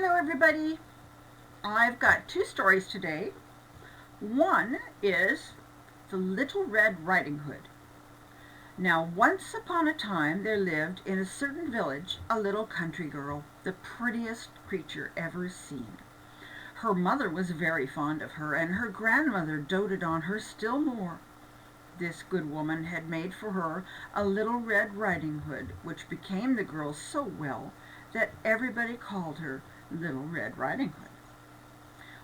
Hello, everybody. I've got two stories today. One is The Little Red Riding Hood. Now, once upon a time, there lived in a certain village a little country girl, the prettiest creature ever seen. Her mother was very fond of her, and her grandmother doted on her still more. This good woman had made for her a little red riding hood, which became the girl so well that everybody called her Little Red Riding Hood.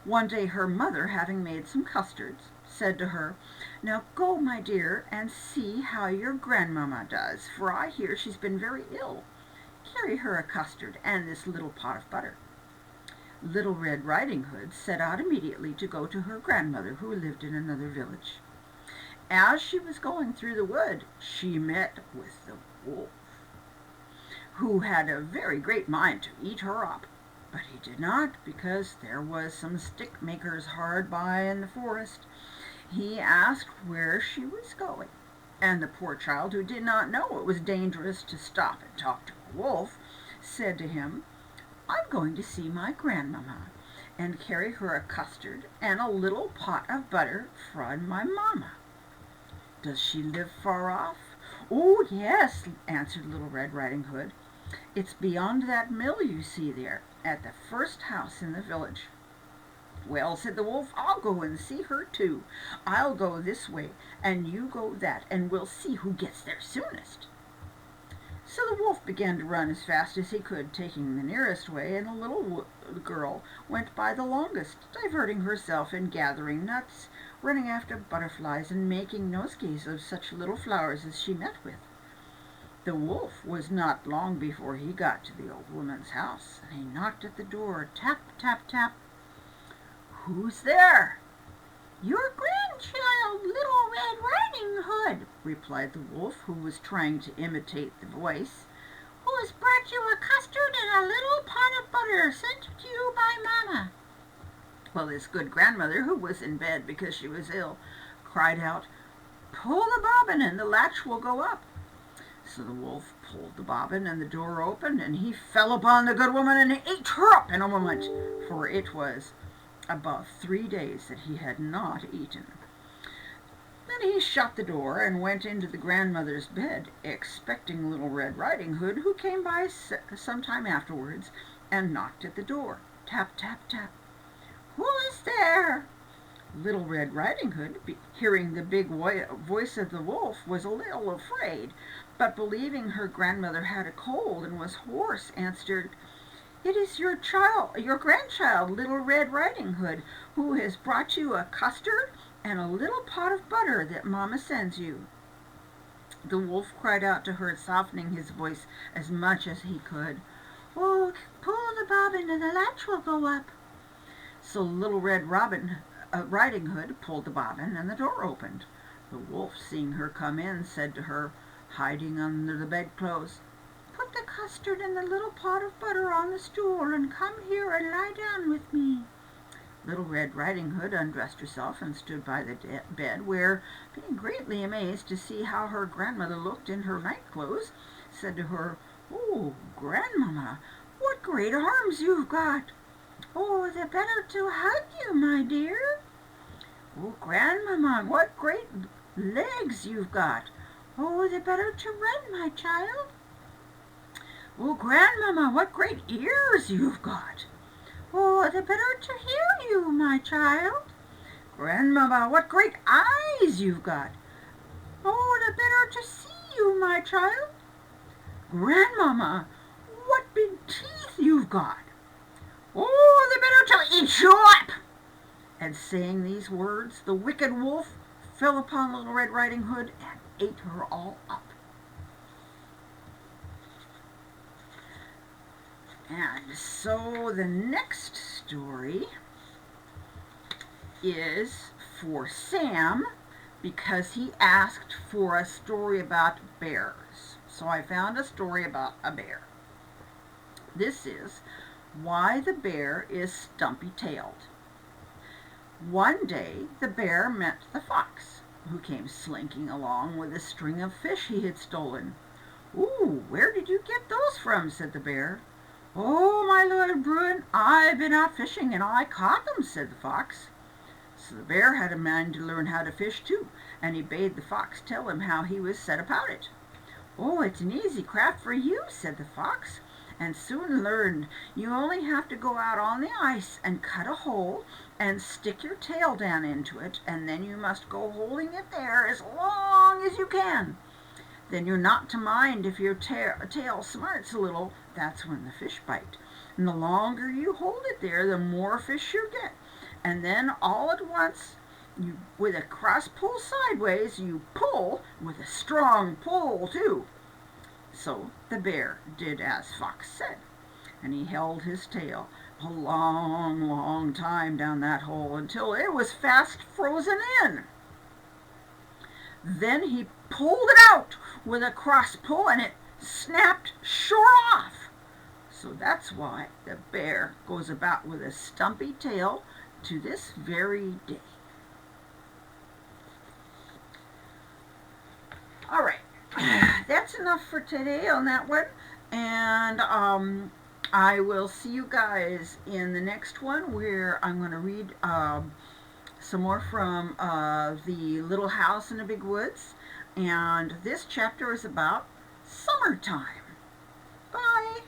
One day her mother, having made some custards, said to her, "Now go, my dear, and see how your grandmamma does, for I hear she's been very ill. Carry her a custard and this little pot of butter." Little Red Riding Hood set out immediately to go to her grandmother, who lived in another village. As she was going through the wood, she met with the wolf, who had a very great mind to eat her up. But he did not, because there was some stick makers hard by in the forest. He asked where she was going, and the poor child, who did not know it was dangerous to stop and talk to a wolf, said to him, "I'm going to see my grandmamma, and carry her a custard and a little pot of butter from my mamma." "Does she live far off?" "Oh, yes," answered Little Red Riding Hood. "It's beyond that mill you see there, at the first house in the village." "Well," said the wolf, "I'll go and see her too. I'll go this way, and you go that, and we'll see who gets there soonest." So the wolf began to run as fast as he could, taking the nearest way, and the little girl went by the longest, diverting herself in gathering nuts, running after butterflies, and making nosegays of such little flowers as she met with. The wolf was not long before he got to the old woman's house, and he knocked at the door. Tap, tap, tap. "Who's there?" "Your grandchild, Little Red Riding Hood," replied the wolf, who was trying to imitate the voice, "who has brought you a custard and a little pot of butter sent to you by Mamma." Well, his good grandmother, who was in bed because she was ill, cried out, "Pull the bobbin and the latch will go up." So the wolf pulled the bobbin, and the door opened, and he fell upon the good woman and ate her up in a moment, for it was about 3 days that he had not eaten. Then he shut the door and went into the grandmother's bed, expecting Little Red Riding Hood, who came by some time afterwards and knocked at the door. Tap, tap, tap. "Who is there?" Little Red Riding Hood, hearing the big voice of the wolf, was a little afraid, but believing her grandmother had a cold and was hoarse, answered, "It is your grandchild, Little Red Riding Hood, who has brought you a custard and a little pot of butter that Mamma sends you." The wolf cried out to her, softening his voice as much as he could, "Oh, pull the bobbin and the latch will go up." So Little Red Riding Hood pulled the bobbin, and the door opened. The wolf, seeing her come in, said to her, hiding under the bedclothes, "Put the custard and the little pot of butter on the stool, and come here and lie down with me." Little Red Riding Hood undressed herself and stood by the bed, where, being greatly amazed to see how her grandmother looked in her nightclothes, said to her, "Oh, grandmamma, what great arms you've got!" "Oh, the better to hug you, my dear." "Oh, grandmamma, what great legs you've got!" "Oh, the better to run, my child." "Oh, grandmamma, what great ears you've got!" "Oh, the better to hear you, my child." "Grandmamma, what great eyes you've got!" "Oh, the better to see you, my child." "Grandmamma, what big teeth you've got!" "Oh, the better to eat you up." And saying these words, the wicked wolf fell upon Little Red Riding Hood and ate her all up. And so the next story is for Sam, because he asked for a story about bears. So I found a story about a bear. This is Why the Bear is Stumpy Tailed. One day the bear met the fox, who came slinking along with a string of fish he had stolen. "Ooh, where did you get those from?" said the bear. "Oh, my Lord Bruin, I've been out fishing and I caught them," said the fox. So the bear had a mind to learn how to fish too, and he bade the fox tell him how he was set about it. "Oh, it's an easy craft for you," said the fox, "and soon learned. You only have to go out on the ice and cut a hole and stick your tail down into it, and then you must go holding it there as long as you can. Then you're not to mind if your tail smarts a little. That's when the fish bite. And the longer you hold it there, the more fish you get. And then all at once, with a cross pull sideways, you pull with a strong pull too." So the bear did as Fox said, and he held his tail a long, long time down that hole until it was fast frozen in. Then he pulled it out with a cross pull, and it snapped sure off. So that's why the bear goes about with a stumpy tail to this very day. All right, that's enough for today on that one, and I will see you guys in the next one where I'm going to read some more from The Little House in the Big Woods, and this chapter is about summertime. Bye!